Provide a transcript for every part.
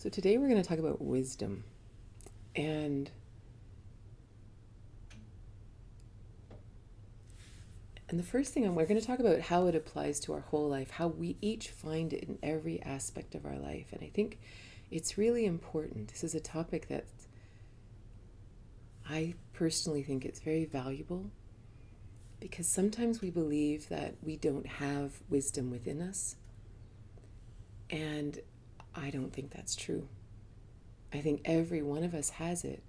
So today we're going to talk about wisdom. And and the first thing we're going to talk about how it applies to our whole life, how we each find it in every aspect of our life. And I think it's really important. This is a topic that I personally think it's very valuable because sometimes we believe that we don't have wisdom within us. And I don't think that's true. I think every one of us has it,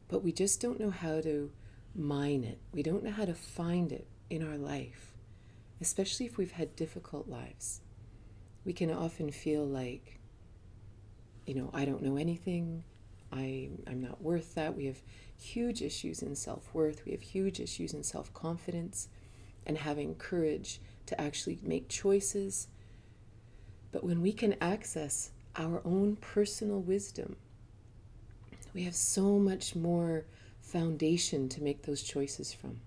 but we just don't know how to mine it. We don't know how to find it in our life, especially if we've had difficult lives. We can often feel like, I don't know anything. I'm not worth that. We have huge issues in self-worth. We have huge issues in self-confidence and having courage to actually make choices. But when we can access our own personal wisdom, we have so much more foundation to make those choices from.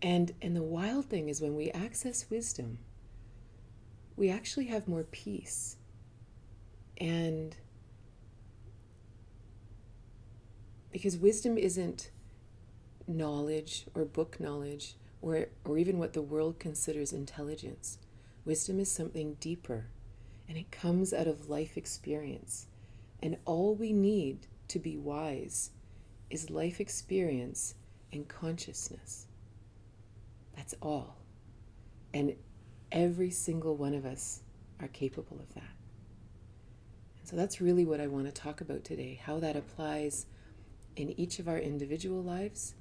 And the wild thing is when we access wisdom, we actually have more peace. And because wisdom isn't knowledge or book knowledge or even what the world considers intelligence. Wisdom is something deeper, and it comes out of life experience. And all we need to be wise is life experience and consciousness. That's all. And every single one of us are capable of that. And so that's really what I want to talk about today, how that applies in each of our individual lives,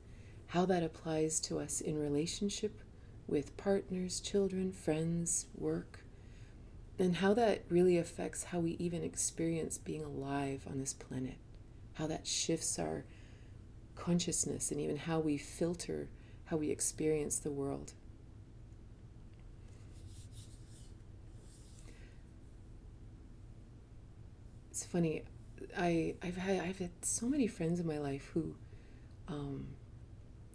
how that applies to us in relationship with partners, children, friends, work, and how that really affects how we even experience being alive on this planet, how that shifts our consciousness and even how we filter how we experience the world. It's funny, I've had so many friends in my life who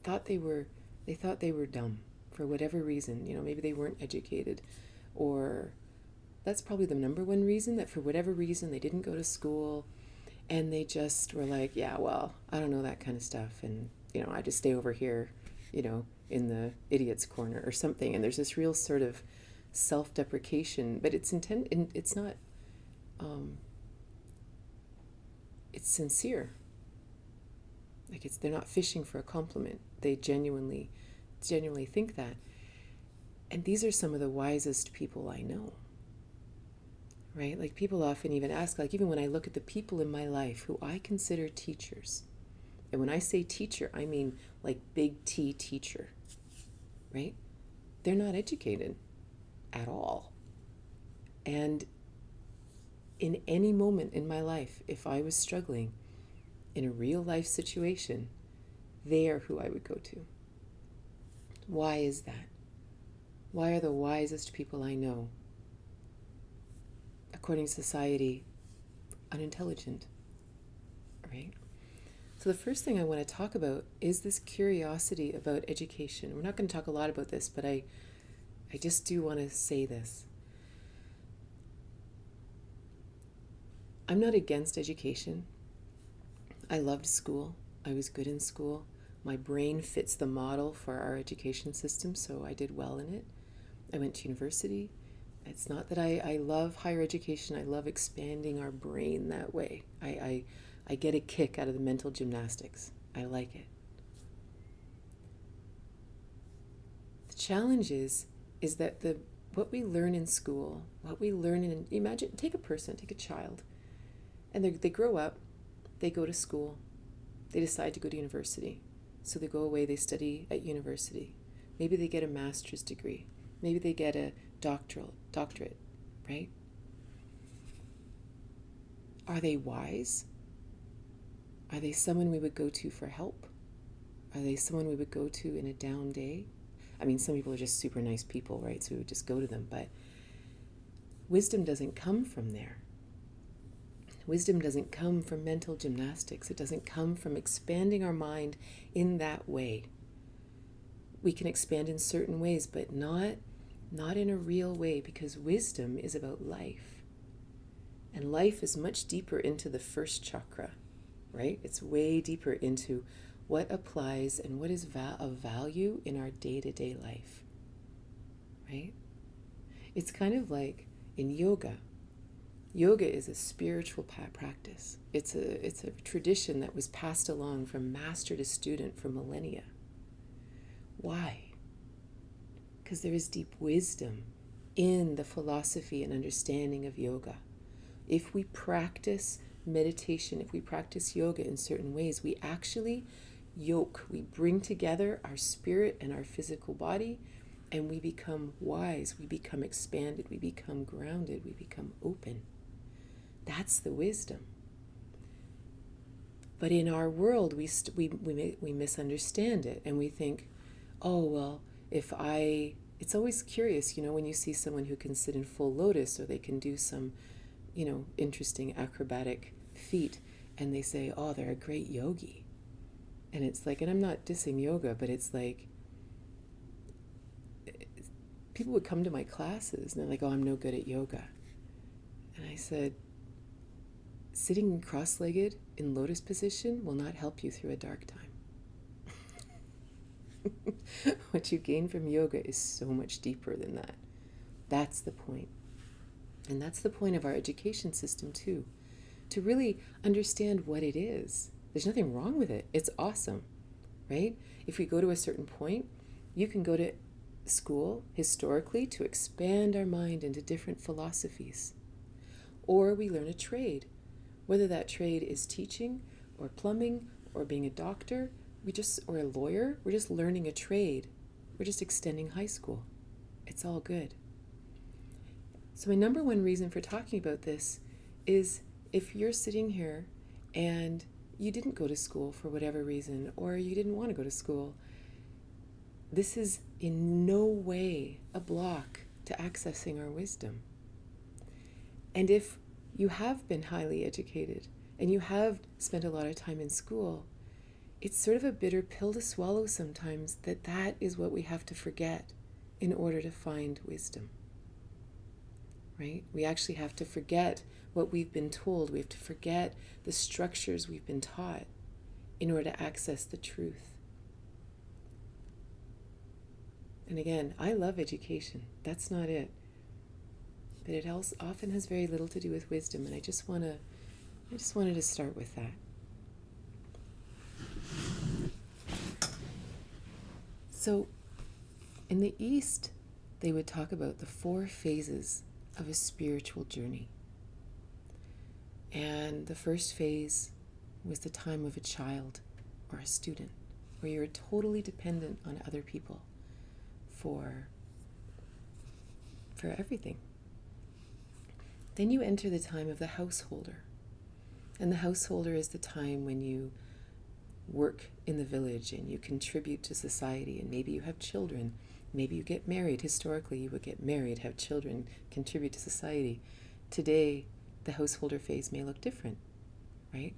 thought they were dumb for whatever reason. Maybe they weren't educated, or that's probably the number one reason, that for whatever reason they didn't go to school and they just were like, yeah, well, I don't know that kind of stuff, and I just stay over here, in the idiot's corner or something. And there's this real sort of self-deprecation, but it's not it's sincere. Like they're not fishing for a compliment. They genuinely think that. And these are some of the wisest people I know. Right? Like people often even ask, like even when I look at the people in my life who I consider teachers, and when I say teacher, I mean like big T teacher, right? They're not educated at all. And in any moment in my life, if I was struggling in a real life situation, they are who I would go to. Why is that? Why are the wisest people I know, according to society, unintelligent? Right? So the first thing I want to talk about is this curiosity about education. We're not going to talk a lot about this, but I just do want to say this. I'm not against education. I loved school. I was good in school. My brain fits the model for our education system, so I did well in it. I went to university. It's not that I love higher education. I love expanding our brain that way. I get a kick out of the mental gymnastics. I like it. The challenge is that what we learn in school, what we learn imagine, take a child, and they grow up, they go to school, they decide to go to university. So they go away, they study at university. Maybe they get a master's degree. Maybe they get a doctorate, right? Are they wise? Are they someone we would go to for help? Are they someone we would go to in a down day? I mean, some people are just super nice people, right? So we would just go to them, but wisdom doesn't come from there. Wisdom doesn't come from mental gymnastics. It doesn't come from expanding our mind in that way. We can expand in certain ways, but not in a real way, because wisdom is about life. And life is much deeper into the first chakra, right? It's way deeper into what applies and what is of value in our day-to-day life, right? It's kind of like in yoga. Yoga is a spiritual practice. It's a tradition that was passed along from master to student for millennia. Why? Because there is deep wisdom in the philosophy and understanding of yoga. If we practice meditation, if we practice yoga in certain ways, we actually we bring together our spirit and our physical body, and we become wise, we become expanded, we become grounded, we become open. That's the wisdom. But in our world, we misunderstand it, and we think, oh, well, it's always curious, when you see someone who can sit in full lotus, or they can do some, interesting acrobatic feat, and they say, oh, they're a great yogi. And it's like, and I'm not dissing yoga, but it's like, people would come to my classes, and they're like, oh, I'm no good at yoga. And I said, sitting cross-legged in lotus position will not help you through a dark time. What you gain from yoga is so much deeper than that. That's the point. And that's the point of our education system too, to really understand what it is. There's nothing wrong with it. It's awesome, right? If we go to a certain point, you can go to school historically to expand our mind into different philosophies. Or we learn a trade, whether that trade is teaching or plumbing or being a doctor, or a lawyer. We're just learning a trade. We're just extending high school. It's all good. So my number one reason for talking about this is, if you're sitting here and you didn't go to school for whatever reason, or you didn't want to go to school, this is in no way a block to accessing our wisdom. And if you have been highly educated and you have spent a lot of time in school, it's sort of a bitter pill to swallow sometimes that is what we have to forget in order to find wisdom, right? We actually have to forget what we've been told. We have to forget the structures we've been taught in order to access the truth. And again, I love education. That's not it. But it also often has very little to do with wisdom, and I just wanted to start with that. So, in the East, they would talk about the 4 phases of a spiritual journey. And the first phase was the time of a child or a student, where you're totally dependent on other people for everything. Then you enter the time of the householder. And the householder is the time when you work in the village and you contribute to society, and maybe you have children. Maybe you get married. Historically, you would get married, have children, contribute to society. Today, the householder phase may look different, right?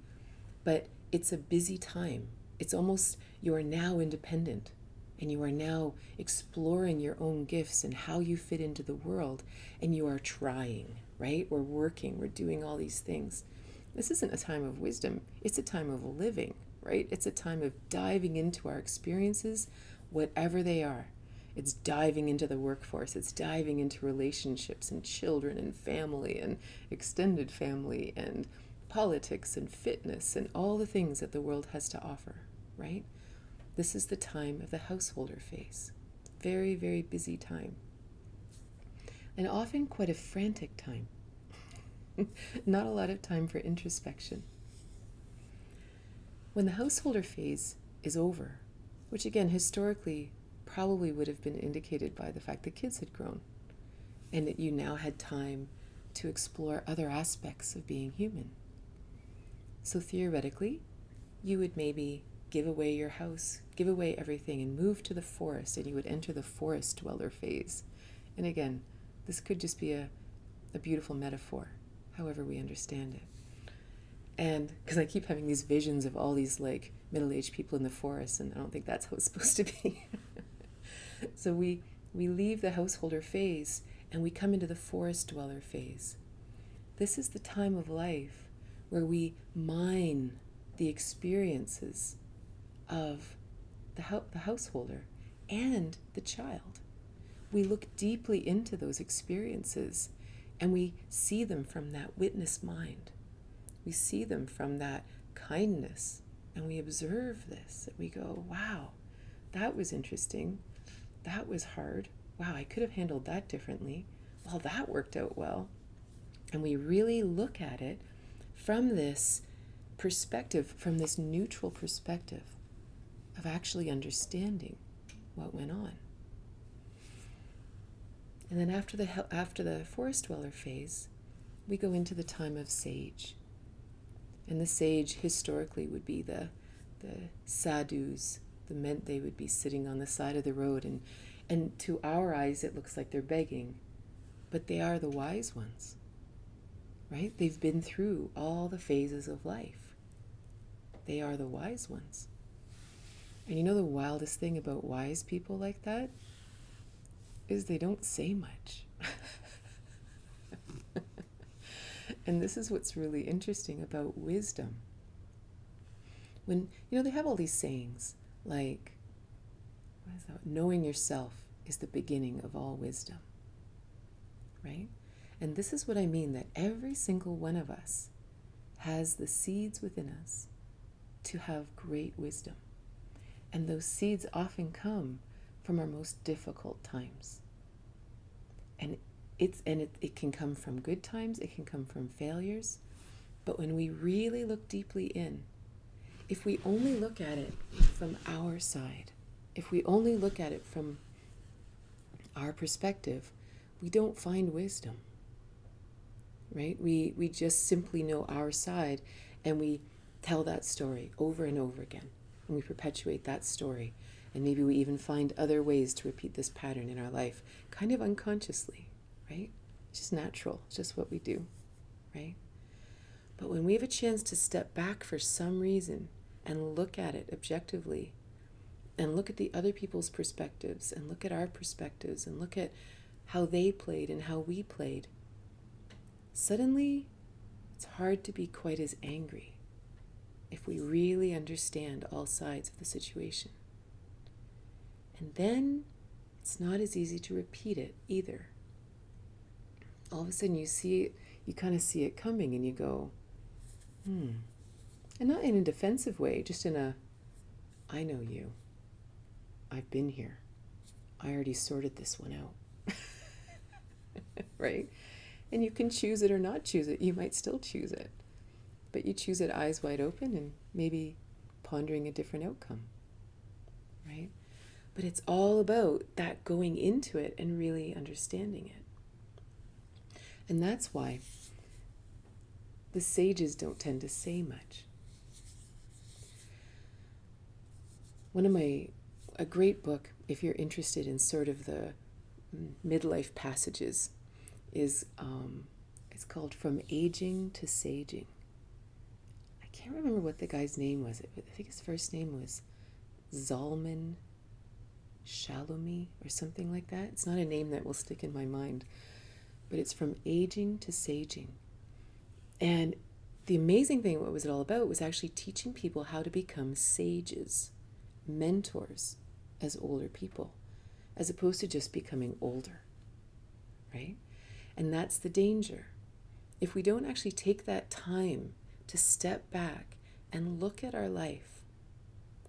But it's a busy time. It's almost, you are now independent, and you are now exploring your own gifts and how you fit into the world, and you are trying, right? We're working, we're doing all these things. This isn't a time of wisdom. It's a time of living, right? It's a time of diving into our experiences, whatever they are. It's diving into the workforce. It's diving into relationships and children and family and extended family and politics and fitness and all the things that the world has to offer, right? This is the time of the householder phase. Very, very busy time. And often quite a frantic time. Not a lot of time for introspection. When the householder phase is over, which again historically probably would have been indicated by the fact that kids had grown and that you now had time to explore other aspects of being human. So theoretically, you would maybe give away your house, give away everything, and move to the forest, and you would enter the forest dweller phase. And again, this could just be a beautiful metaphor, however we understand it. And because I keep having these visions of all these like middle-aged people in the forest, and I don't think that's how it's supposed to be. So we leave the householder phase and we come into the forest dweller phase. This is the time of life where we mine the experiences of the householder and the child. We look deeply into those experiences and we see them from that witness mind. We see them from that kindness and we observe this and we go, wow, that was interesting. That was hard. Wow, I could have handled that differently. Well, that worked out well. And we really look at it from this perspective, from this neutral perspective of actually understanding what went on. And then after the forest dweller phase, we go into the time of sage. And the sage historically would be the sadhus, the men. They would be sitting on the side of the road, and to our eyes it looks like they're begging, but they are the wise ones, right? They've been through all the phases of life. They are the wise ones. And you know the wildest thing about wise people like that is they don't say much. And this is what's really interesting about wisdom. When, they have all these sayings like, what is that? Knowing yourself is the beginning of all wisdom, right? And this is what I mean, that every single one of us has the seeds within us to have great wisdom. And those seeds often come from our most difficult times. And it can come from good times, it can come from failures. But when we really look deeply in, if we only look at it from our side, if we only look at it from our perspective, we don't find wisdom, right? We just simply know our side, and we tell that story over and over again, and we perpetuate that story. And maybe we even find other ways to repeat this pattern in our life, kind of unconsciously, right? It's just natural. It's just what we do, right? But when we have a chance to step back for some reason and look at it objectively, and look at the other people's perspectives, and look at our perspectives, and look at how they played and how we played, suddenly it's hard to be quite as angry if we really understand all sides of the situation. And then it's not as easy to repeat it either. All of a sudden you see it, you kind of see it coming, and you go, And not in a defensive way, just in a, I know you. I've been here. I already sorted this one out. Right? And you can choose it or not choose it. You might still choose it. But you choose it eyes wide open and maybe pondering a different outcome. Right? But it's all about that going into it and really understanding it. And that's why the sages don't tend to say much. A great book, if you're interested in sort of the midlife passages, is it's called From Aging to Saging. I can't remember what the guy's name was. I think his first name was Zalman Shalomie or something like that. It's not a name that will stick in my mind, but it's From Aging to Saging. And the amazing thing, what was it all about, was actually teaching people how to become sages, mentors as older people, as opposed to just becoming older, right? And that's the danger. If we don't actually take that time to step back and look at our life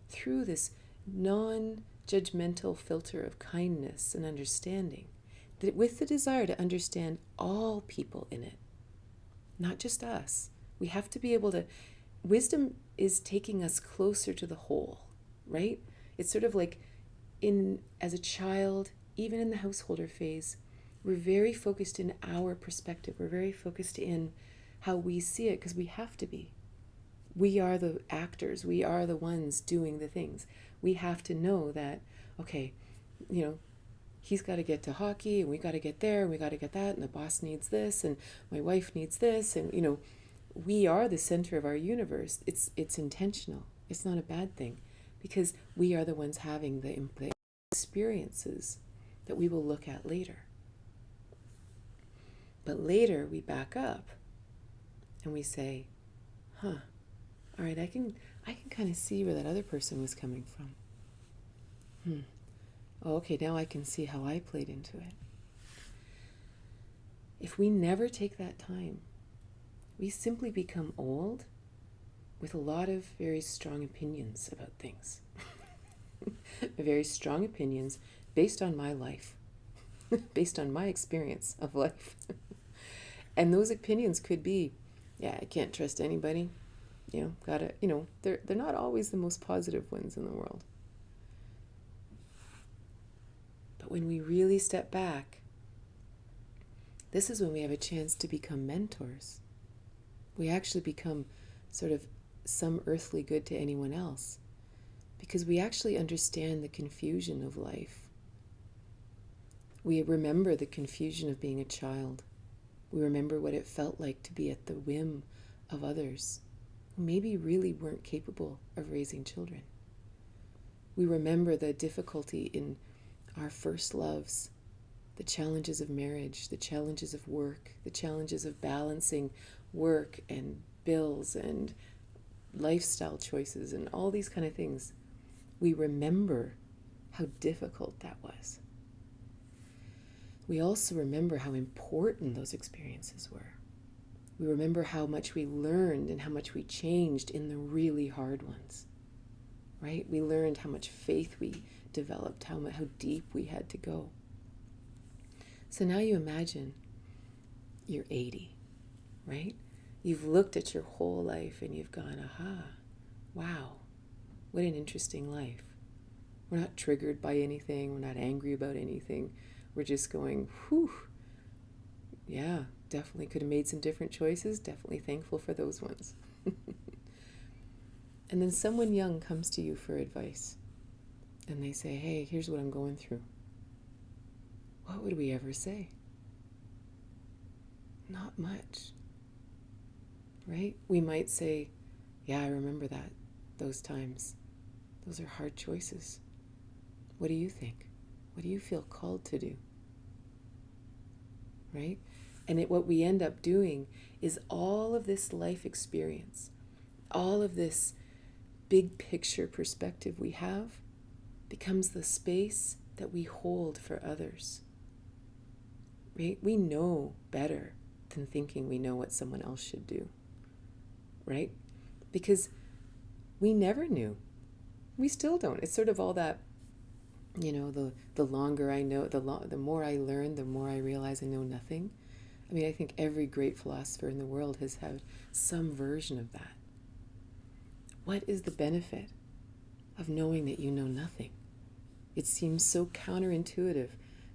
through this non-judgmental filter of kindness and understanding, that with the desire to understand all people in it, not just us, we have to be able to, wisdom is taking us closer to the whole, right? It's sort of like as a child, even in the householder phase, we're very focused in our perspective. We're very focused in how we see it, because we have to be. We are the actors. We are the ones doing the things. We have to know that, okay, he's got to get to hockey, and we got to get there, and we got to get that, and the boss needs this, and my wife needs this, and we are the center of our universe. It's intentional. It's not a bad thing, because we are the ones having the experiences that we will look at later. But later we back up and we say, huh, all right, I can kind of see where that other person was coming from. Oh, okay, now I can see how I played into it. If we never take that time, we simply become old with a lot of very strong opinions about things. Very strong opinions based on my life, based on my experience of life. And those opinions could be, yeah, I can't trust anybody. They're not always the most positive ones in the world. But when we really step back, this is when we have a chance to become mentors. We actually become sort of some earthly good to anyone else, because we actually understand the confusion of life. We remember the confusion of being a child. We remember what it felt like to be at the whim of others who maybe really weren't capable of raising children. We remember the difficulty in our first loves, the challenges of marriage, the challenges of work, the challenges of balancing work and bills and lifestyle choices and all these kind of things. We remember how difficult that was. We also remember how important those experiences were. We remember how much we learned and how much we changed in the really hard ones, right? We learned how much faith we developed, how deep we had to go. So now you imagine you're 80, right? You've looked at your whole life and you've gone, aha, wow, what an interesting life. We're not triggered by anything. We're not angry about anything. We're just going, whew, yeah, definitely could have made some different choices. Definitely thankful for those ones. And then someone young comes to you for advice. And they say, hey, here's what I'm going through. What would we ever say? Not much. Right? We might say, yeah, I remember those times. Those are hard choices. What do you think? What do you feel called to do? Right? And what we end up doing is all of this life experience, all of this big picture perspective we have becomes the space that we hold for others. Right? We know better than thinking we know what someone else should do. Right? Because we never knew. We still don't. It's sort of all that, the longer I know, the more I learn, the more I realize I know nothing. I mean, I think every great philosopher in the world has had some version of that. What is the benefit of knowing that you know nothing? It seems so counterintuitive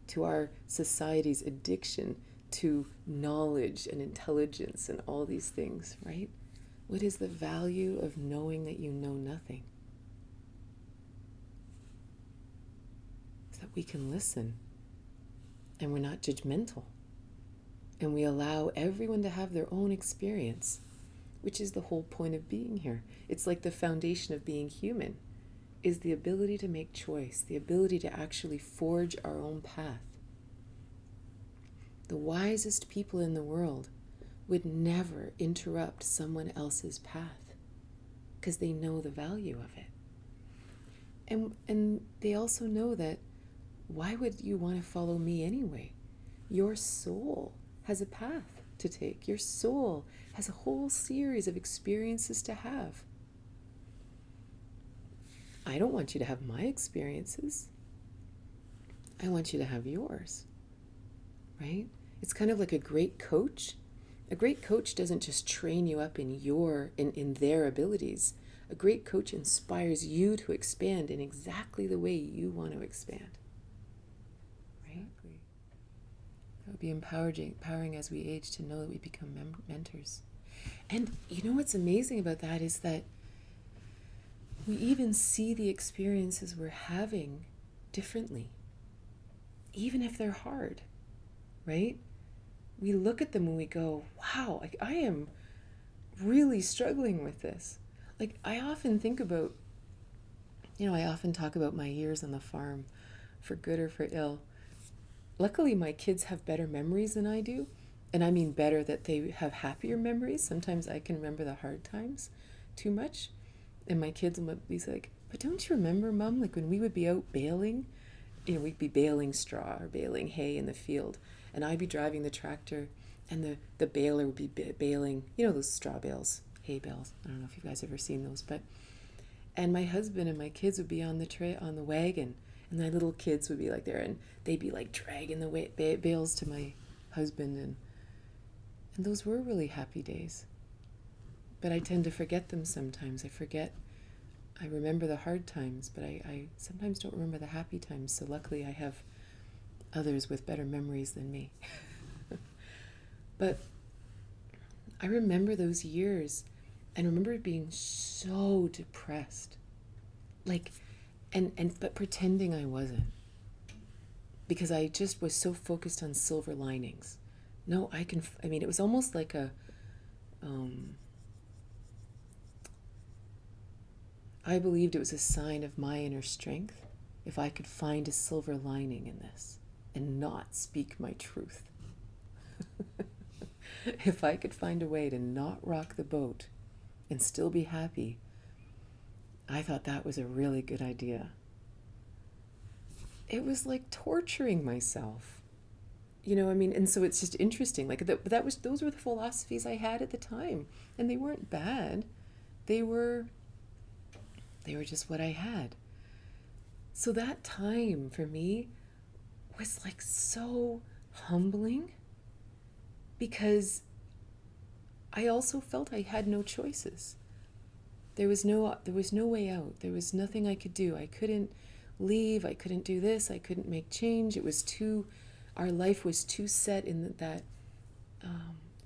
to our society's addiction to knowledge and intelligence and all these things, right? What is the value of knowing that you know nothing? So that we can listen and we're not judgmental. And we allow everyone to have their own experience, which is the whole point of being here. It's like the foundation of being human is the ability to make choice, the ability to actually forge our own path. The wisest people in the world would never interrupt someone else's path because they know the value of it. And they also know that why would you want to follow me anyway? Your soul has a path to take. Your soul has a whole series of experiences to have. I don't want you to have my experiences. I want you to have yours, right? It's kind of like a great coach. A great coach doesn't just train you up in their abilities. A great coach inspires you to expand in exactly the way you want to expand. Right? It would be empowering as we age to know that we become mentors. And you know what's amazing about that is that we even see the experiences we're having differently, even if they're hard, right? We look at them and we go, wow, I am really struggling with this. Like, I often think about, I often talk about my years on the farm, for good or for ill. Luckily, my kids have better memories than I do, And I mean better, that they have happier memories. Sometimes I can remember the hard times too much. And my kids would be like, but don't you remember, Mom, like when we would be out baling? We'd be baling straw or baling hay in the field. And I'd be driving the tractor, and the baler would be baling, those straw bales, hay bales. I don't know if you guys ever seen those, but, and my husband and my kids would be on the wagon, and my little kids would be like there, and they'd be like dragging the bales to my husband, and those were really happy days. But I tend to forget them sometimes. I remember the hard times, but I sometimes don't remember the happy times. So luckily I have others with better memories than me. But I remember those years, and remember being so depressed. Like, but pretending I wasn't. Because I just was so focused on silver linings. No, it was almost like I believed it was a sign of my inner strength if I could find a silver lining in this and not speak my truth. If I could find a way to not rock the boat and still be happy, I thought that was a really good idea. It was like torturing myself. And so it's just interesting. Like those were the philosophies I had at the time, and they weren't bad. They were just what I had. So that time for me was like so humbling, because I also felt I had no choices. There was no way out. There was nothing I could do. I couldn't leave. I couldn't do this. I couldn't make change. Our life was too set in that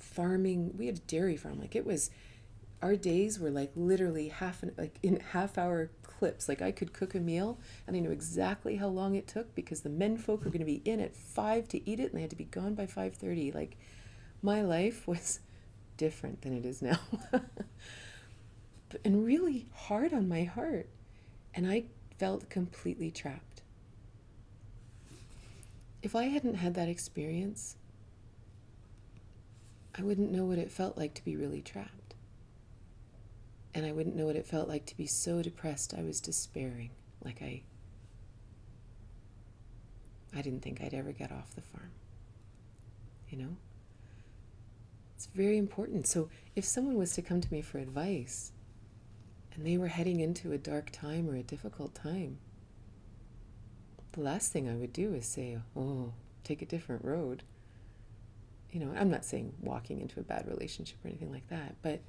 farming. We had a dairy farm. Our days were like literally in half-hour clips. Like I could cook a meal and I knew exactly how long it took, because the men folk were going to be in at 5 to eat it, and they had to be gone by 5:30. Like, my life was different than it is now. And really hard on my heart. And I felt completely trapped. If I hadn't had that experience, I wouldn't know what it felt like to be really trapped. And I wouldn't know what it felt like to be so depressed I was despairing. Like I didn't think I'd ever get off the farm. It's very important. So if someone was to come to me for advice, and they were heading into a dark time or a difficult time, the last thing I would do is say, take a different road. I'm not saying walking into a bad relationship or anything like that, but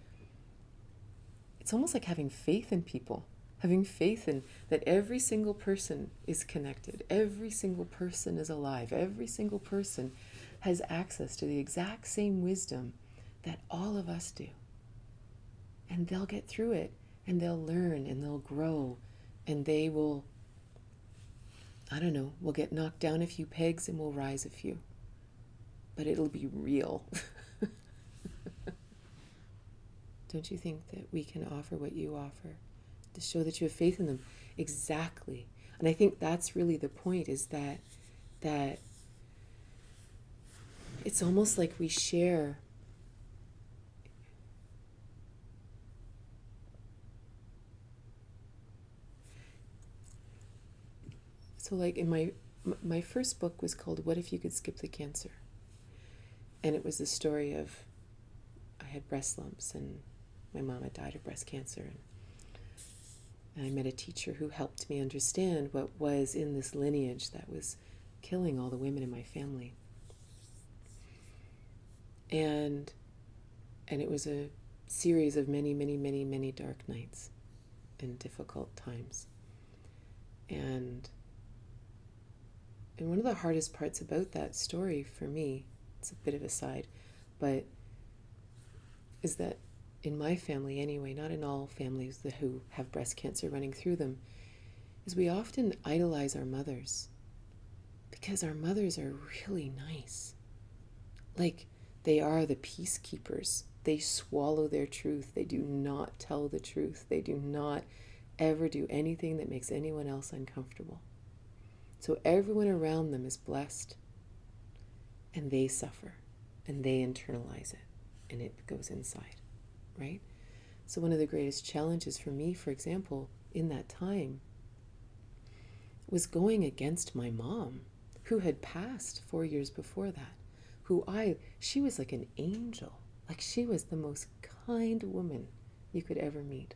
it's almost like having faith in people, having faith in that every single person is connected, every single person is alive, every single person has access to the exact same wisdom that all of us do. And they'll get through it, and they'll learn, and they'll grow, and they will, we'll get knocked down a few pegs and we'll rise a few. But it'll be real. Don't you think that we can offer what you offer to show that you have faith in them? Exactly. And I think that's really the point, is that it's almost like we share. So like in my first book was called What If You Could Skip the Cancer? And it was the story of, I had breast lumps, and my mom had died of breast cancer. And I met a teacher who helped me understand what was in this lineage that was killing all the women in my family. And it was a series of many, many, many, many dark nights and difficult times. And one of the hardest parts about that story for me, it's a bit of a side, but is that in my family anyway, not in all families who have breast cancer running through them, is we often idolize our mothers, because our mothers are really nice. Like, they are the peacekeepers. They swallow their truth. They do not tell the truth. They do not ever do anything that makes anyone else uncomfortable. So everyone around them is blessed, and they suffer. and they internalize it, and it goes inside, right? So one of the greatest challenges for me, for example, in that time was going against my mom, who had passed 4 years before that, she was like an angel. Like, she was the most kind woman you could ever meet.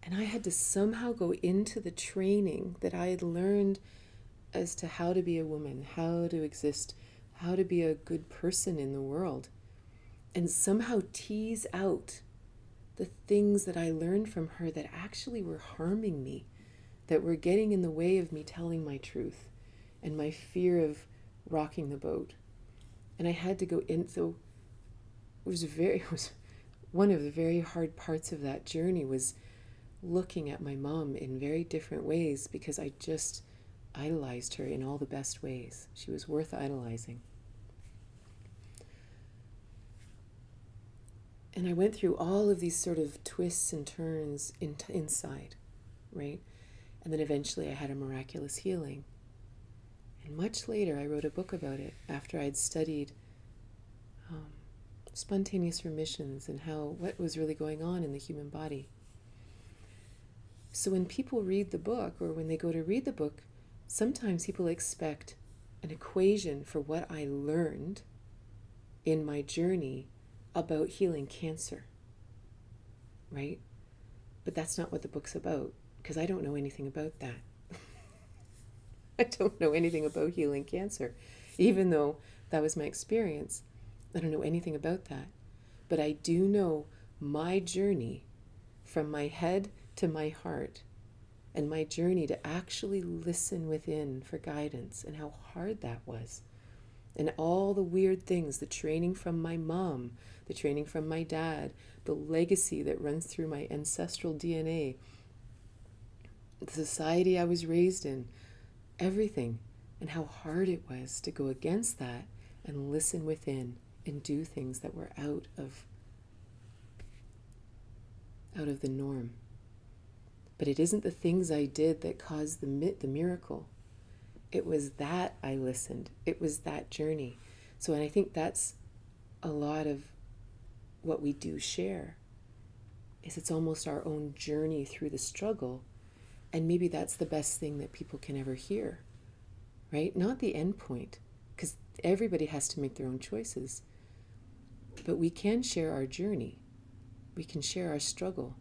And I had to somehow go into the training that I had learned as to how to be a woman, how to exist, how to be a good person in the world, and somehow tease out the things that I learned from her that actually were harming me, that were getting in the way of me telling my truth and my fear of rocking the boat. And I had to go in. So it was one of the very hard parts of that journey was looking at my mom in very different ways, because I just idolized her in all the best ways. She was worth idolizing. And I went through all of these sort of twists and turns inside, right? And then eventually I had a miraculous healing. And much later I wrote a book about it after I'd studied spontaneous remissions and what was really going on in the human body. So when people read the book, or when they go to read the book, sometimes people expect an equation for what I learned in my journey about healing cancer, right? But that's not what the book's about, because I don't know anything about that. I don't know anything about healing cancer, even though that was my experience. I don't know anything about that. But I do know my journey from my head to my heart, and my journey to actually listen within for guidance, and how hard that was. And all the weird things, the training from my mom, the training from my dad, the legacy that runs through my ancestral DNA, the society I was raised in, everything, and how hard it was to go against that and listen within and do things that were out of the norm. But it isn't the things I did that caused the miracle. It was that I listened. It was that journey. So, and I think that's a lot of what we do share, is it's almost our own journey through the struggle. And maybe that's the best thing that people can ever hear, right? Not the end point, because everybody has to make their own choices. But we can share our journey. We can share our struggle.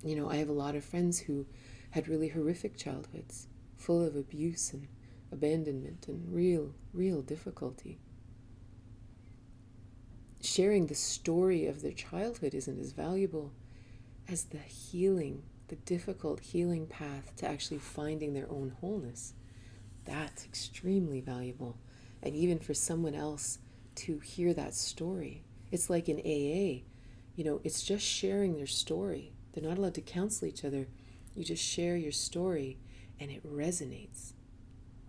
You know, I have a lot of friends who had really horrific childhoods, full of abuse and abandonment and real difficulty. Sharing the story of their childhood isn't as valuable as the healing, the difficult healing path to actually finding their own wholeness. That's extremely valuable. And even for someone else to hear that story. It's like in AA, you know, it's just sharing their story. They're not allowed to counsel each other. You just share your story and it resonates,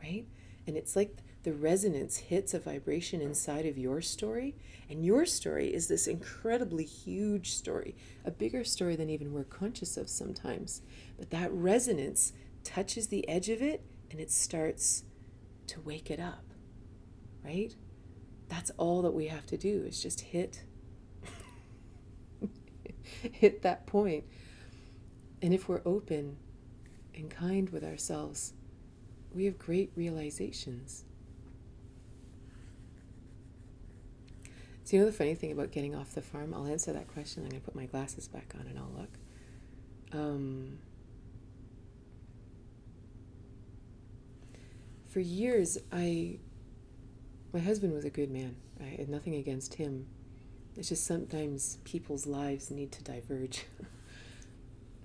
right? And it's like the resonance hits a vibration inside of your story, and your story is this incredibly huge story, a bigger story than even we're conscious of sometimes. But that resonance touches the edge of it and it starts to wake it up, right? That's all that we have to do, is just hit that point. And if we're open and kind with ourselves, we have great realizations. So you know the funny thing about getting off the farm? I'll answer that question. I'm going to put my glasses back on and I'll look. For years, my husband was a good man. I had nothing against him. It's just sometimes people's lives need to diverge.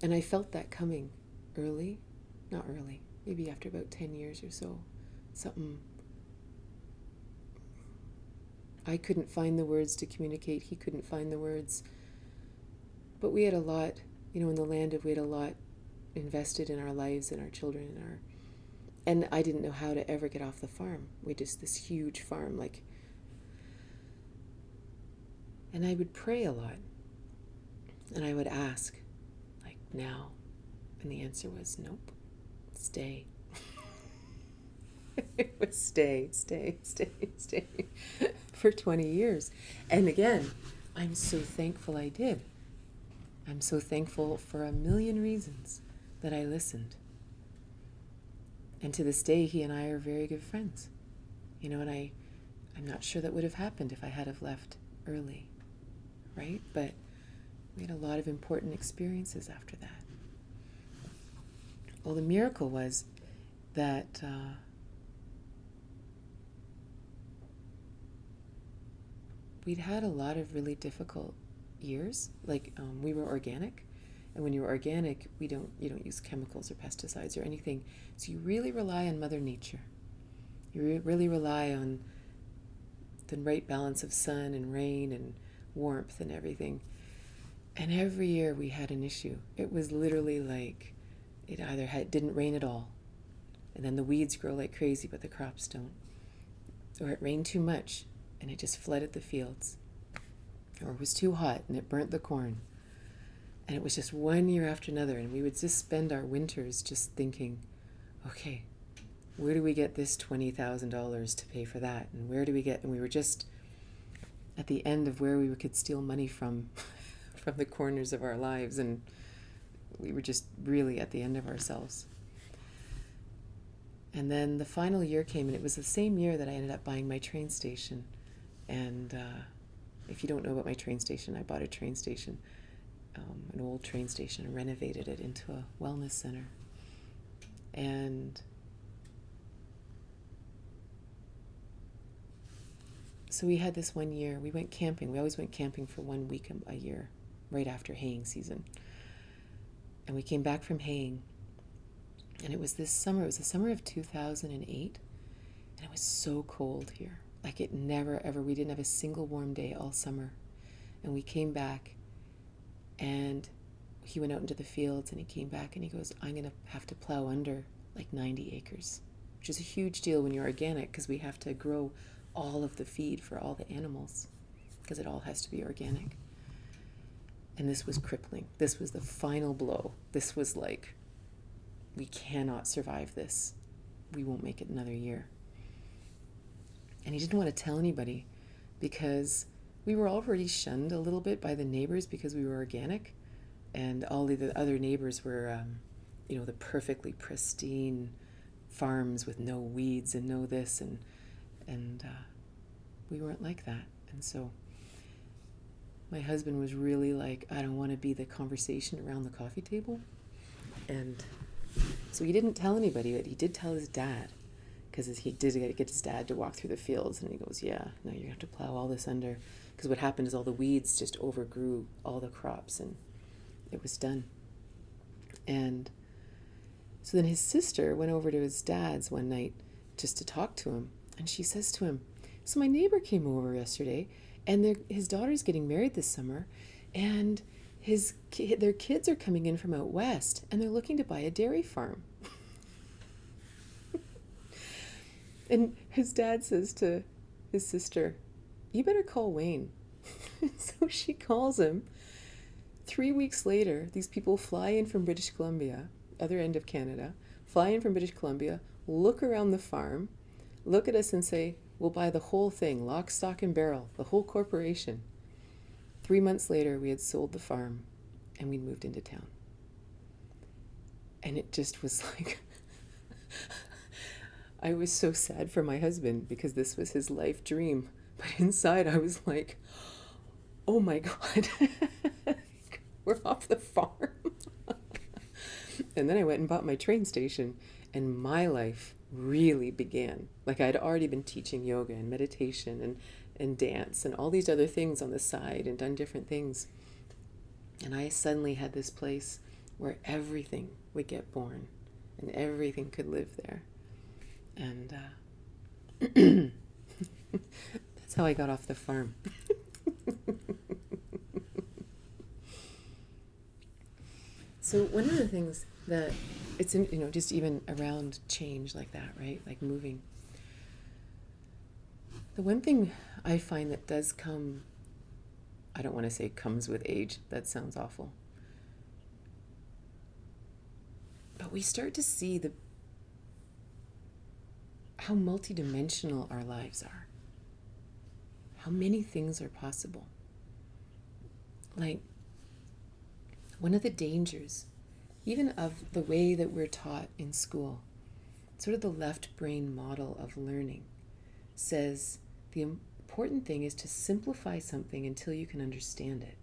And I felt that coming not early, maybe after about 10 years or so. I couldn't find the words to communicate. He couldn't find the words. But we had a lot, we had a lot invested in our lives and our children and I didn't know how to ever get off the farm. We just, this huge farm, and I would pray a lot. And I would ask, now. And the answer was, nope, stay. It was stay, stay, stay, stay for 20 years. And again, I'm so thankful I did. I'm so thankful for a million reasons that I listened. And to this day, he and I are very good friends. And I'm not sure that would have happened if I had have left early, right? But we had a lot of important experiences after that. Well, the miracle was that we'd had a lot of really difficult years. Like we were organic, and when you're organic, you don't use chemicals or pesticides or anything. So you really rely on Mother Nature. You really rely on the right balance of sun and rain and warmth and everything. And every year we had an issue. It was literally like it either didn't rain at all, and then the weeds grow like crazy, but the crops don't. Or it rained too much, and it just flooded the fields. Or it was too hot, and it burnt the corn. And it was just one year after another, and we would just spend our winters just thinking, okay, where do we get this $20,000 to pay for that? And and we were just at the end of where we could steal money from the corners of our lives, and we were just really at the end of ourselves. And then the final year came, and it was the same year that I ended up buying my train station. And if you don't know about my train station, I bought a train station, an old train station, and renovated it into a wellness center. And so we had this one year, we went camping. We always went camping for 1 week a year, right after haying season. And we came back from haying, and it was the summer of 2008, and it was so cold here. Like it never, ever, we didn't have a single warm day all summer. And we came back, and he went out into the fields, and he came back, and he goes, I'm going to have to plow under like 90 acres, which is a huge deal when you're organic, because we have to grow all of the feed for all the animals, because it all has to be organic. And this was crippling. This was the final blow. This was like, we cannot survive this. We won't make it another year. And he didn't want to tell anybody, because we were already shunned a little bit by the neighbors because we were organic. And all the other neighbors were, the perfectly pristine farms with no weeds and no this. And we weren't like that. And so my husband was really like, I don't want to be the conversation around the coffee table. And so he didn't tell anybody, but he did tell his dad, because he did get his dad to walk through the fields. And he goes, yeah, no, you're going to have to plow all this under. Because what happened is all the weeds just overgrew all the crops, and it was done. And so then his sister went over to his dad's one night just to talk to him. And she says to him, so my neighbor came over yesterday, and his daughter's getting married this summer, and their kids are coming in from out west, and they're looking to buy a dairy farm. And his dad says to his sister, you better call Wayne. So she calls him. 3 weeks later, these people fly in from British Columbia, other end of Canada, fly in from British Columbia, look around the farm, look at us and say, we'll buy the whole thing, lock, stock, and barrel, the whole corporation. 3 months later, we had sold the farm, and we'd moved into town. And it just was like, I was so sad for my husband, because this was his life dream. But inside, I was like, oh my God, we're off the farm. And then I went and bought my train station, and my life really began. Like I'd already been teaching yoga and meditation and dance and all these other things on the side, and done different things. And I suddenly had this place where everything would get born and everything could live there. And that's how I got off the farm. So one of the things that it's in, just even around change like that, right? Like moving. The one thing I find that does come, I don't want to say comes with age, that sounds awful. But we start to see how multidimensional our lives are, how many things are possible. Like, one of the dangers, even of the way that we're taught in school, sort of the left brain model of learning, says the important thing is to simplify something until you can understand it.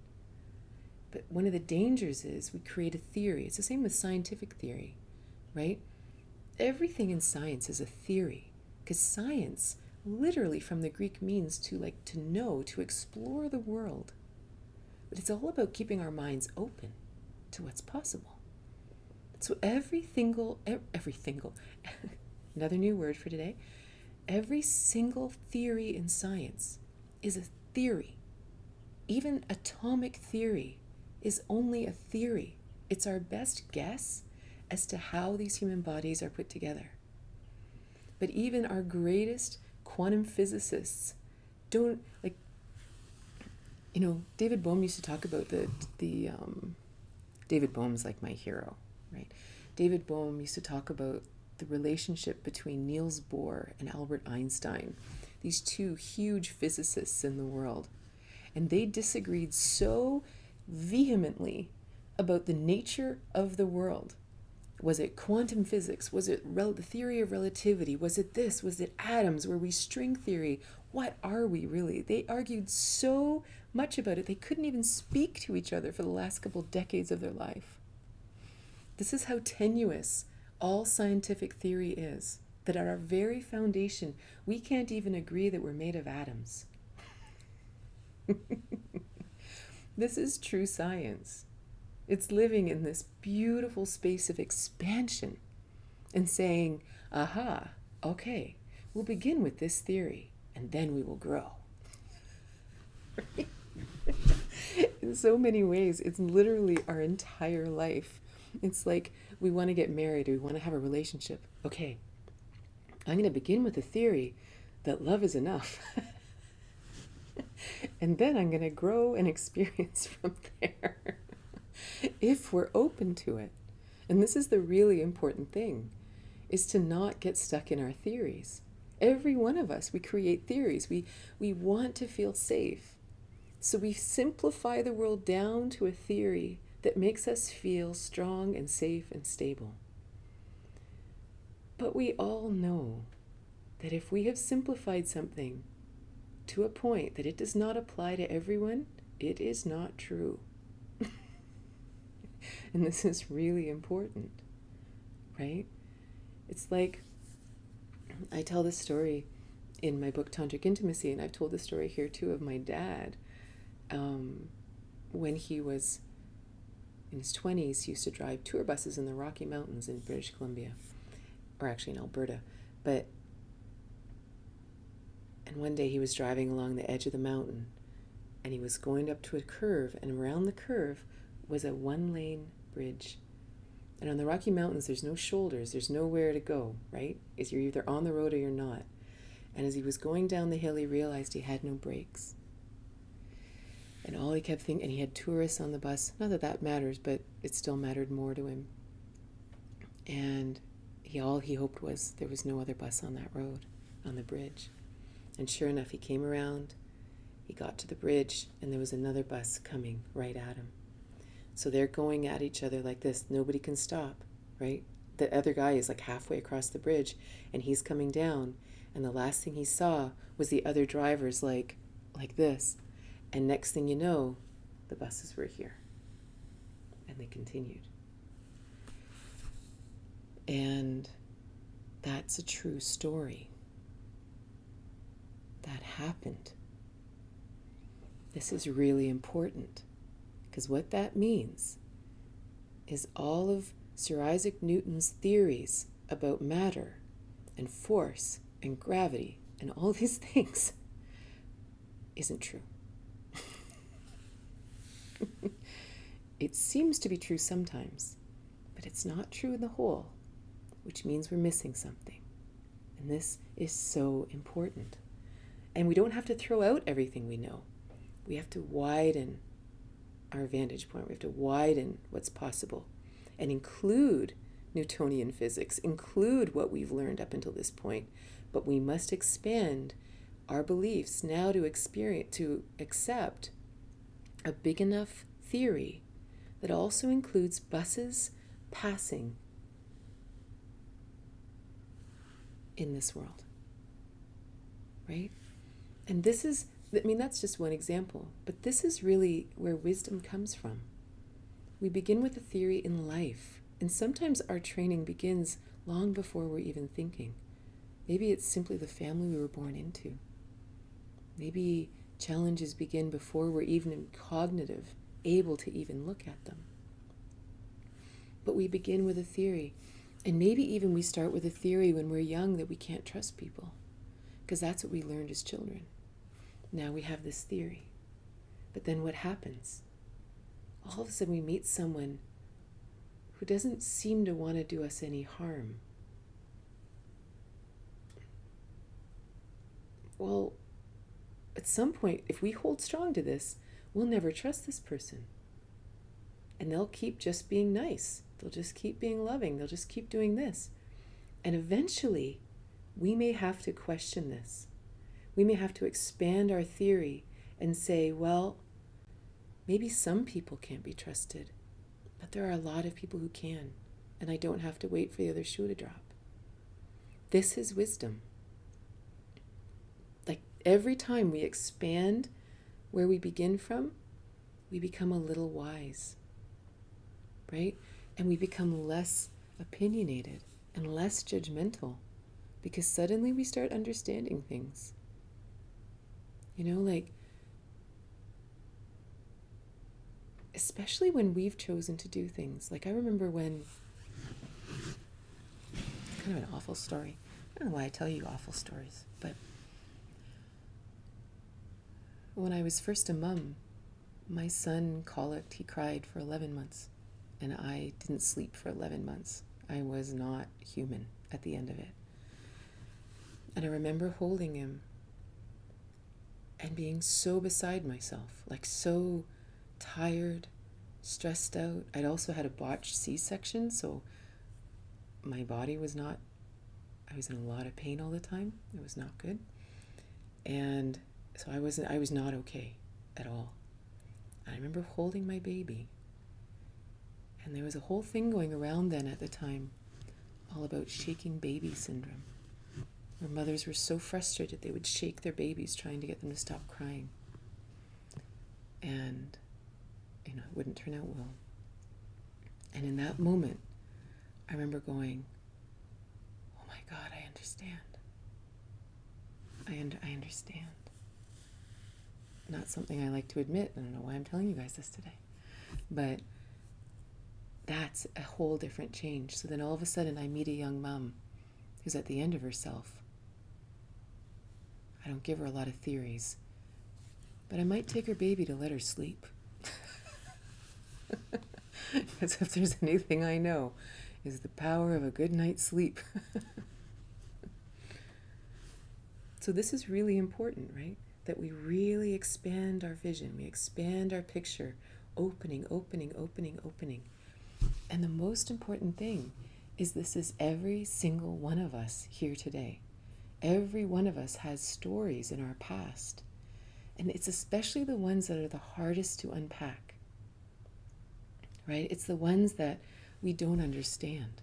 But one of the dangers is we create a theory. It's the same with scientific theory, right? Everything in science is a theory, because science literally from the Greek means to know, to explore the world. But it's all about keeping our minds open to what's possible. So every single, another new word for today, every single theory in science is a theory. Even atomic theory is only a theory. It's our best guess as to how these human bodies are put together. But even our greatest quantum physicists don't, David Bohm used to talk about David Bohm's like my hero, right? David Bohm used to talk about the relationship between Niels Bohr and Albert Einstein, these two huge physicists in the world. And they disagreed so vehemently about the nature of the world. Was it quantum physics? Was it the theory of relativity? Was it this? Was it atoms? Were we string theory? What are we really? They argued so much about it, they couldn't even speak to each other for the last couple decades of their life. This is how tenuous all scientific theory is, that at our very foundation, we can't even agree that we're made of atoms. This is true science. It's living in this beautiful space of expansion and saying, aha, okay, we'll begin with this theory and then we will grow. In so many ways, it's literally our entire life. It's like we want to get married, or we want to have a relationship. Okay, I'm going to begin with the theory that love is enough. And then I'm going to grow and experience from there. If we're open to it. And this is the really important thing, is to not get stuck in our theories. Every one of us, we create theories. We want to feel safe. So we simplify the world down to a theory that makes us feel strong and safe and stable. But we all know that if we have simplified something to a point that it does not apply to everyone, it is not true. And this is really important, right? It's like, I tell this story in my book, Tantric Intimacy, and I've told this story here too of my dad. When he was in his 20s, he used to drive tour buses in the Rocky Mountains in British Columbia, or actually in Alberta. And one day he was driving along the edge of the mountain, and he was going up to a curve, and around the curve was a one-lane bridge. And on the Rocky Mountains, there's no shoulders, there's nowhere to go, right? You're either on the road or you're not. And as he was going down the hill, he realized he had no brakes. And all he kept thinking, and he had tourists on the bus, not that that matters, but it still mattered more to him. And all he hoped was there was no other bus on that road, on the bridge. And sure enough, he came around, he got to the bridge, and there was another bus coming right at him. So they're going at each other like this. Nobody can stop, right? The other guy is like halfway across the bridge, and he's coming down. And the last thing he saw was the other drivers like this. And next thing you know, the buses were here. And they continued. And that's a true story. That happened. This is really important, because what that means is all of Sir Isaac Newton's theories about matter and force and gravity and all these things isn't true. It seems to be true sometimes, but it's not true in the whole, which means we're missing something. And this is so important. And we don't have to throw out everything we know. We have to widen our vantage point. We have to widen what's possible and include Newtonian physics, include what we've learned up until this point, But we must expand our beliefs now to accept a big enough theory that also includes buses passing in this world, right? And this is, I mean, that's just one example, but this is really where wisdom comes from. We begin with a theory in life, and sometimes our training begins long before we're even thinking. Maybe it's simply the family we were born into. Maybe challenges begin before we're even cognitive, able to even look at them. But we begin with a theory. And maybe even we start with a theory when we're young that we can't trust people, because that's what we learned as children. Now we have this theory. But then what happens? All of a sudden we meet someone who doesn't seem to want to do us any harm. Well, at some point, if we hold strong to this, we'll never trust this person. And they'll keep just being nice. They'll just keep being loving. They'll just keep doing this. And eventually, we may have to question this. We may have to expand our theory and say, well, maybe some people can't be trusted, but there are a lot of people who can, and I don't have to wait for the other shoe to drop. This is wisdom. Like every time we expand where we begin from, we become a little wise, right? And we become less opinionated and less judgmental because suddenly we start understanding things. You know, like, especially when we've chosen to do things. Like I remember when, it's kind of an awful story. I don't know why I tell you awful stories, but when I was first a mom, my son colicked, he cried for 11 months. And I didn't sleep for 11 months. I was not human at the end of it. And I remember holding him and being so beside myself, like so tired, stressed out. I'd also had a botched C-section, so my body was not, I was in a lot of pain all the time. It was not good. And so I was not okay at all. I remember holding my baby. And there was a whole thing going around then at the time, all about shaking baby syndrome, where mothers were so frustrated they would shake their babies trying to get them to stop crying. And, you know, it wouldn't turn out well. And in that moment, I remember going, oh my God, I understand. I understand. Not something I like to admit. I don't know why I'm telling you guys this today. But that's a whole different change. So then all of a sudden I meet a young mom who's at the end of herself. I don't give her a lot of theories, but I might take her baby to let her sleep. Because if there's anything I know, is the power of a good night's sleep. So this is really important, right? That we really expand our vision. We expand our picture, opening. And the most important thing is this is every single one of us here today. Every one of us has stories in our past. And it's especially the ones that are the hardest to unpack, right? It's the ones that we don't understand.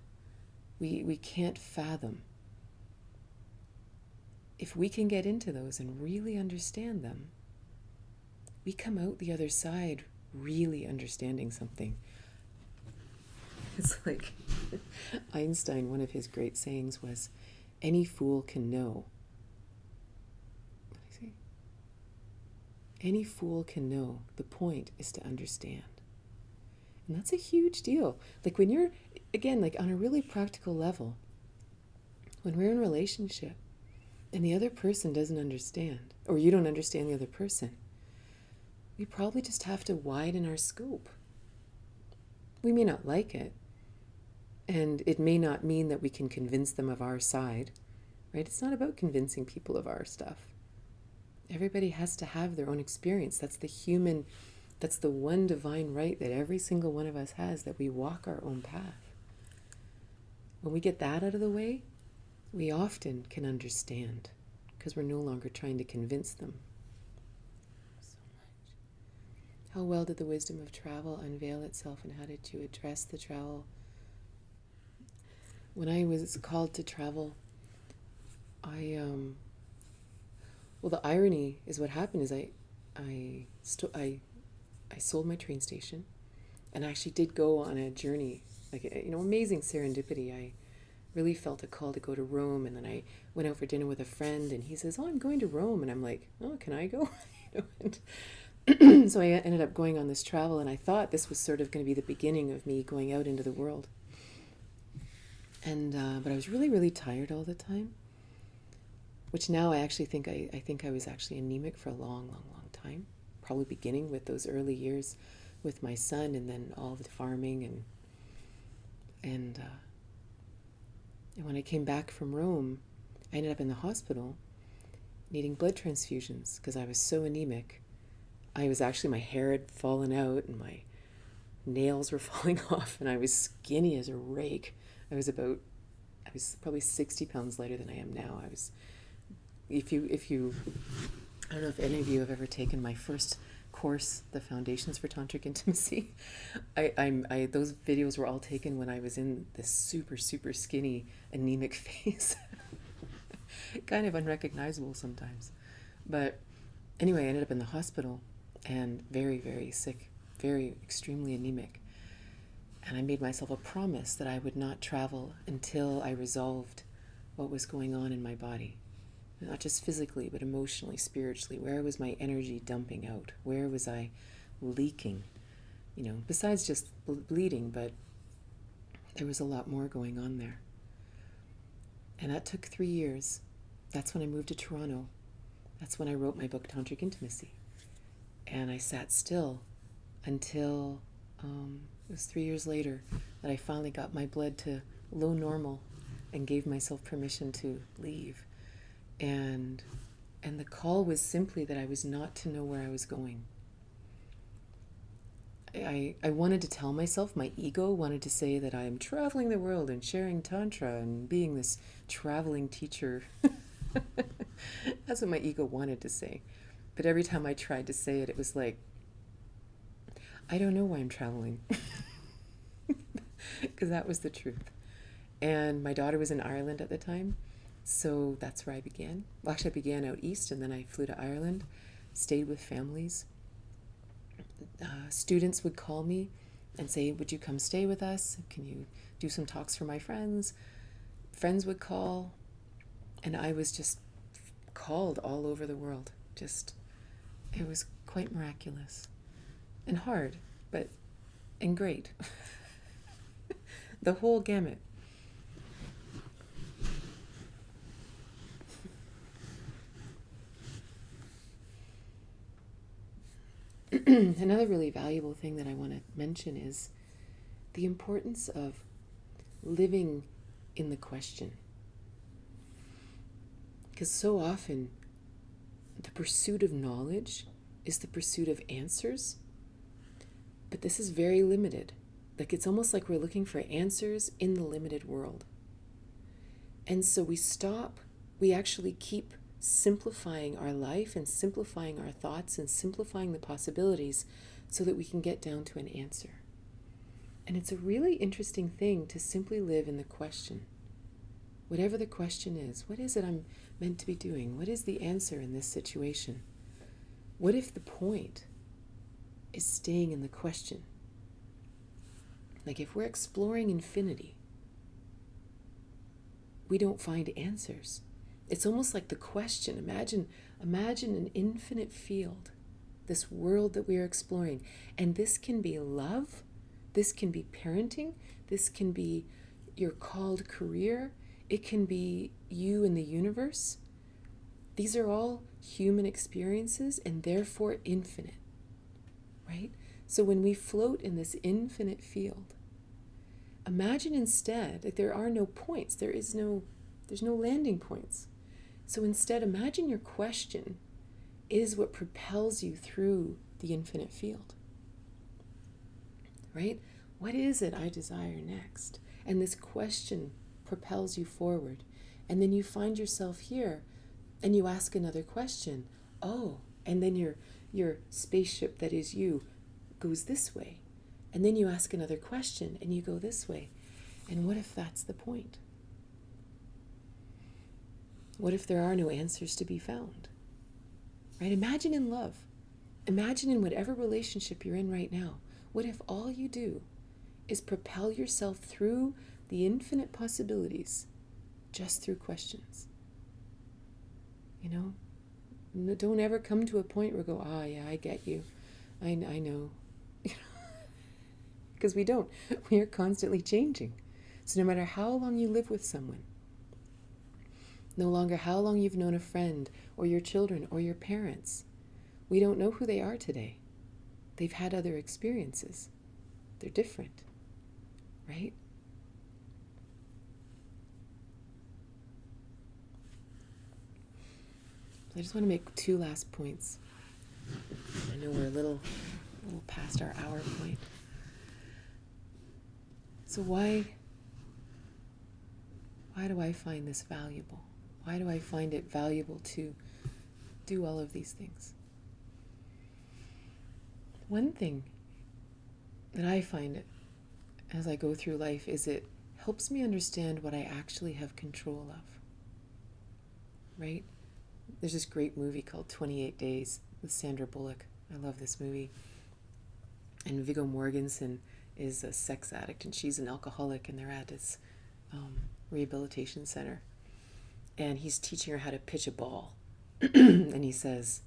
We can't fathom. If we can get into those and really understand them, we come out the other side really understanding something. It's like Einstein, one of his great sayings was, any fool can know. Any fool can know. The point is to understand. And that's a huge deal. Like when you're, again, like on a really practical level, when we're in a relationship and the other person doesn't understand, or you don't understand the other person, we probably just have to widen our scope. We may not like it, and it may not mean that we can convince them of our side, right? It's not about convincing people of our stuff. Everybody has to have their own experience. That's the one divine right that every single one of us has, that we walk our own path. When we get that out of the way, we often can understand because we're no longer trying to convince them so much. How well did the wisdom of travel unveil itself, and how did you address the travel? When I was called to travel, well, the irony is what happened is I sold my train station, and I actually did go on a journey, like, amazing serendipity. I really felt a call to go to Rome, and then I went out for dinner with a friend, and he says, "Oh, I'm going to Rome," and I'm like, "Oh, can I go?" And so I ended up going on this travel, and I thought this was sort of going to be the beginning of me going out into the world. And but I was really, really tired all the time, which now I actually think I think I was actually anemic for a long, long, long time. Probably beginning with those early years with my son, and then all the farming and when I came back from Rome, I ended up in the hospital needing blood transfusions because I was so anemic. I was actually, my hair had fallen out and my nails were falling off, and I was skinny as a rake. I was probably 60 pounds lighter than I am now. I was, if you, I don't know if any of you have ever taken my first course, the Foundations for Tantric Intimacy. Those videos were all taken when I was in this super, super skinny, anemic phase. Kind of unrecognizable sometimes. But anyway, I ended up in the hospital and very, very sick, very extremely anemic. And I made myself a promise that I would not travel until I resolved what was going on in my body. Not just physically, but emotionally, spiritually. Where was my energy dumping out? Where was I leaking? Besides just bleeding, but there was a lot more going on there. And that took 3 years. That's when I moved to Toronto. That's when I wrote my book, Tantric Intimacy. And I sat still until it was 3 years later that I finally got my blood to low normal and gave myself permission to leave. And the call was simply that I was not to know where I was going. I wanted to tell myself, my ego wanted to say that I am traveling the world and sharing Tantra and being this traveling teacher. That's what my ego wanted to say. But every time I tried to say it, it was like, I don't know why I'm traveling. Because that was the truth. And my daughter was in Ireland at the time. So that's where I began. Well, actually, I began out east, and then I flew to Ireland, stayed with families. Students would call me and say, would you come stay with us? Can you do some talks for my friends? Friends would call, and I was just called all over the world. It was quite miraculous and hard, and great. The whole gamut. Another really valuable thing that I want to mention is the importance of living in the question. Because so often the pursuit of knowledge is the pursuit of answers, but this is very limited. Like, it's almost like we're looking for answers in the limited world. And so we actually keep simplifying our life and simplifying our thoughts and simplifying the possibilities so that we can get down to an answer. And it's a really interesting thing to simply live in the question. Whatever the question is, what is it I'm meant to be doing? What is the answer in this situation? What if the point is staying in the question? Like, if we're exploring infinity, we don't find answers. It's almost like the question. Imagine an infinite field, this world that we are exploring. And this can be love, this can be parenting, this can be your called career, it can be you in the universe. These are all human experiences and therefore infinite, right? So when we float in this infinite field, imagine instead that there are no points, there's no landing points. So instead, imagine your question is what propels you through the infinite field, right? What is it I desire next? And this question propels you forward. And then you find yourself here and you ask another question. Oh, and then your spaceship that is you goes this way. And then you ask another question and you go this way. And what if that's the point? What if there are no answers to be found? Right? Imagine in love. Imagine in whatever relationship you're in right now. What if all you do is propel yourself through the infinite possibilities just through questions? You know? Don't ever come to a point where go, yeah, I get you. I know. Because we don't. We are constantly changing. So no matter how long you live with someone, no longer how long you've known a friend or your children or your parents, we don't know who they are today. They've had other experiences. They're different, right? I just want to make two last points. I know we're a little past our hour point. So why do I find this valuable? Why do I find it valuable to do all of these things? One thing that I find as I go through life is it helps me understand what I actually have control of, right? There's this great movie called 28 Days with Sandra Bullock. I love this movie. And Viggo Mortensen is a sex addict and she's an alcoholic, and they're at this rehabilitation center. And he's teaching her how to pitch a ball. And he says,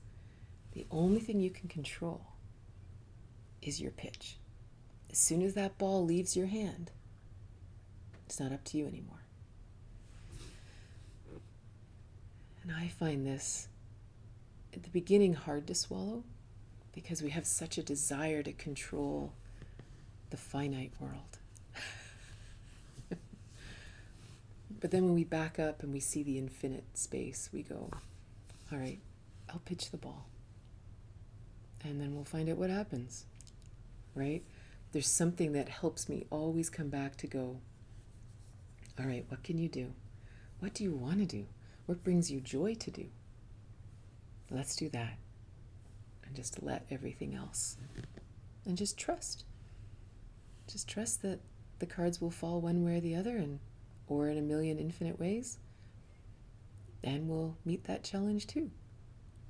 the only thing you can control is your pitch. As soon as that ball leaves your hand, it's not up to you anymore. And I find this, at the beginning, hard to swallow because we have such a desire to control the finite world. But then when we back up and we see the infinite space, we go, all right, I'll pitch the ball. And then we'll find out what happens, right? There's something that helps me always come back to go, all right, what can you do? What do you want to do? What brings you joy to do? Let's do that. And just let everything else. And just trust. Just trust that the cards will fall one way or the other, or in a million infinite ways. And we'll meet that challenge too,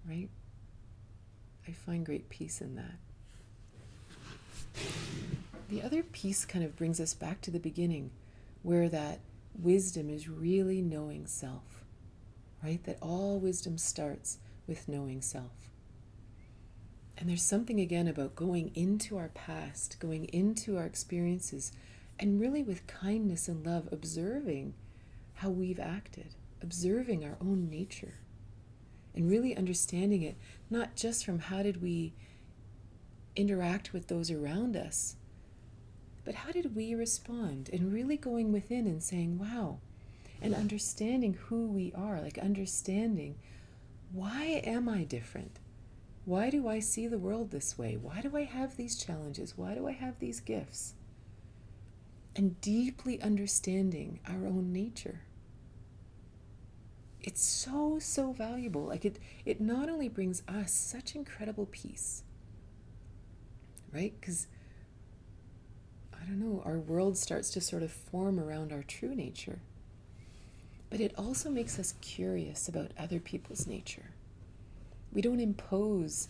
right? I find great peace in that. The other piece kind of brings us back to the beginning, where that wisdom is really knowing self, right? That all wisdom starts with knowing self. And there's something again about going into our past, going into our experiences, and really with kindness and love, observing how we've acted, observing our own nature, and really understanding it, not just from how did we interact with those around us, but how did we respond? And really going within and saying, wow, and understanding who we are, like understanding, why am I different? Why do I see the world this way? Why do I have these challenges? Why do I have these gifts? And deeply understanding our own nature. It's so, so valuable. Like it not only brings us such incredible peace, right? Because, I don't know, our world starts to sort of form around our true nature. But it also makes us curious about other people's nature. We don't impose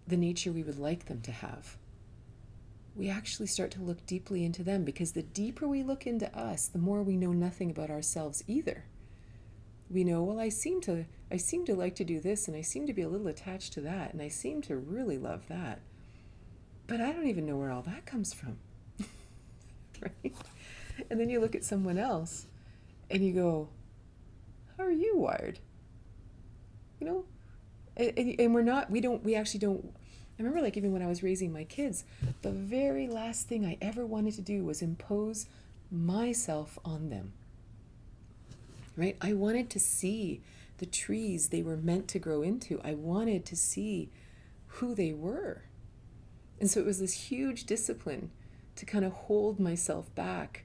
the nature we would like them to have. We actually start to look deeply into them, because the deeper we look into us, the more we know nothing about ourselves either. We know, well, I seem to like to do this, and I seem to be a little attached to that, and I seem to really love that. But I don't even know where all that comes from. Right? And then you look at someone else and you go, how are you wired? You know? And we actually don't. I remember, like, even when I was raising my kids, the very last thing I ever wanted to do was impose myself on them. Right? I wanted to see the trees they were meant to grow into. I wanted to see who they were. And so it was this huge discipline to kind of hold myself back,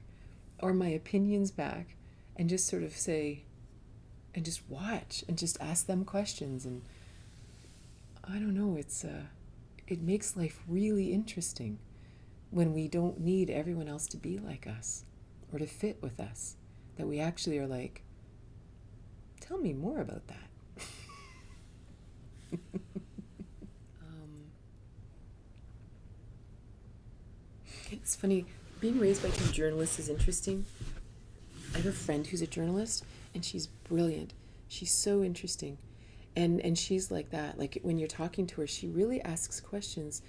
or my opinions back, and just sort of say, and just watch and just ask them questions. And I don't know, it makes life really interesting when we don't need everyone else to be like us or to fit with us, that we actually are like, tell me more about that. It's funny, being raised by two journalists is interesting. I have a friend who's a journalist, and she's brilliant. She's so interesting. And she's like that. Like when you're talking to her, she really asks questions,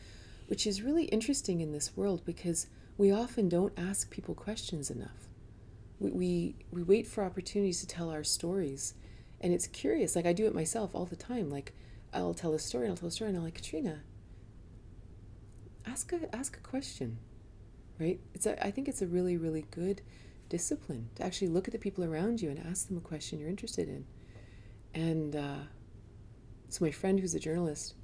which is really interesting in this world because we often don't ask people questions enough. We wait for opportunities to tell our stories. And it's curious. Like I do it myself all the time. Like I'll tell a story and I'm like, Katrina, ask a question, right? I think it's a really, really good discipline to actually look at the people around you and ask them a question you're interested in. And so my friend who's a journalist,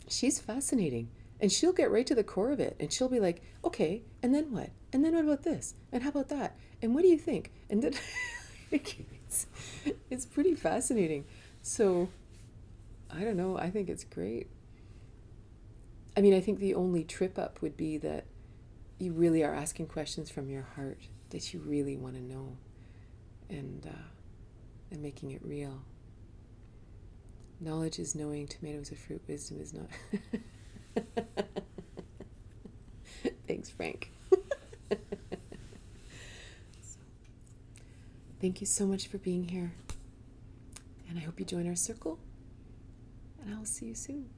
she's fascinating. And she'll get right to the core of it. And she'll be like, okay, and then what? And then what about this? And how about that? And what do you think? And then it's pretty fascinating. So I don't know. I think it's great. I mean, I think the only trip up would be that you really are asking questions from your heart that you really want to know, and making it real. Knowledge is knowing, tomatoes are fruit, wisdom is not. Thanks, Frank. Thank you so much for being here, and I hope you join our circle, and I'll see you soon.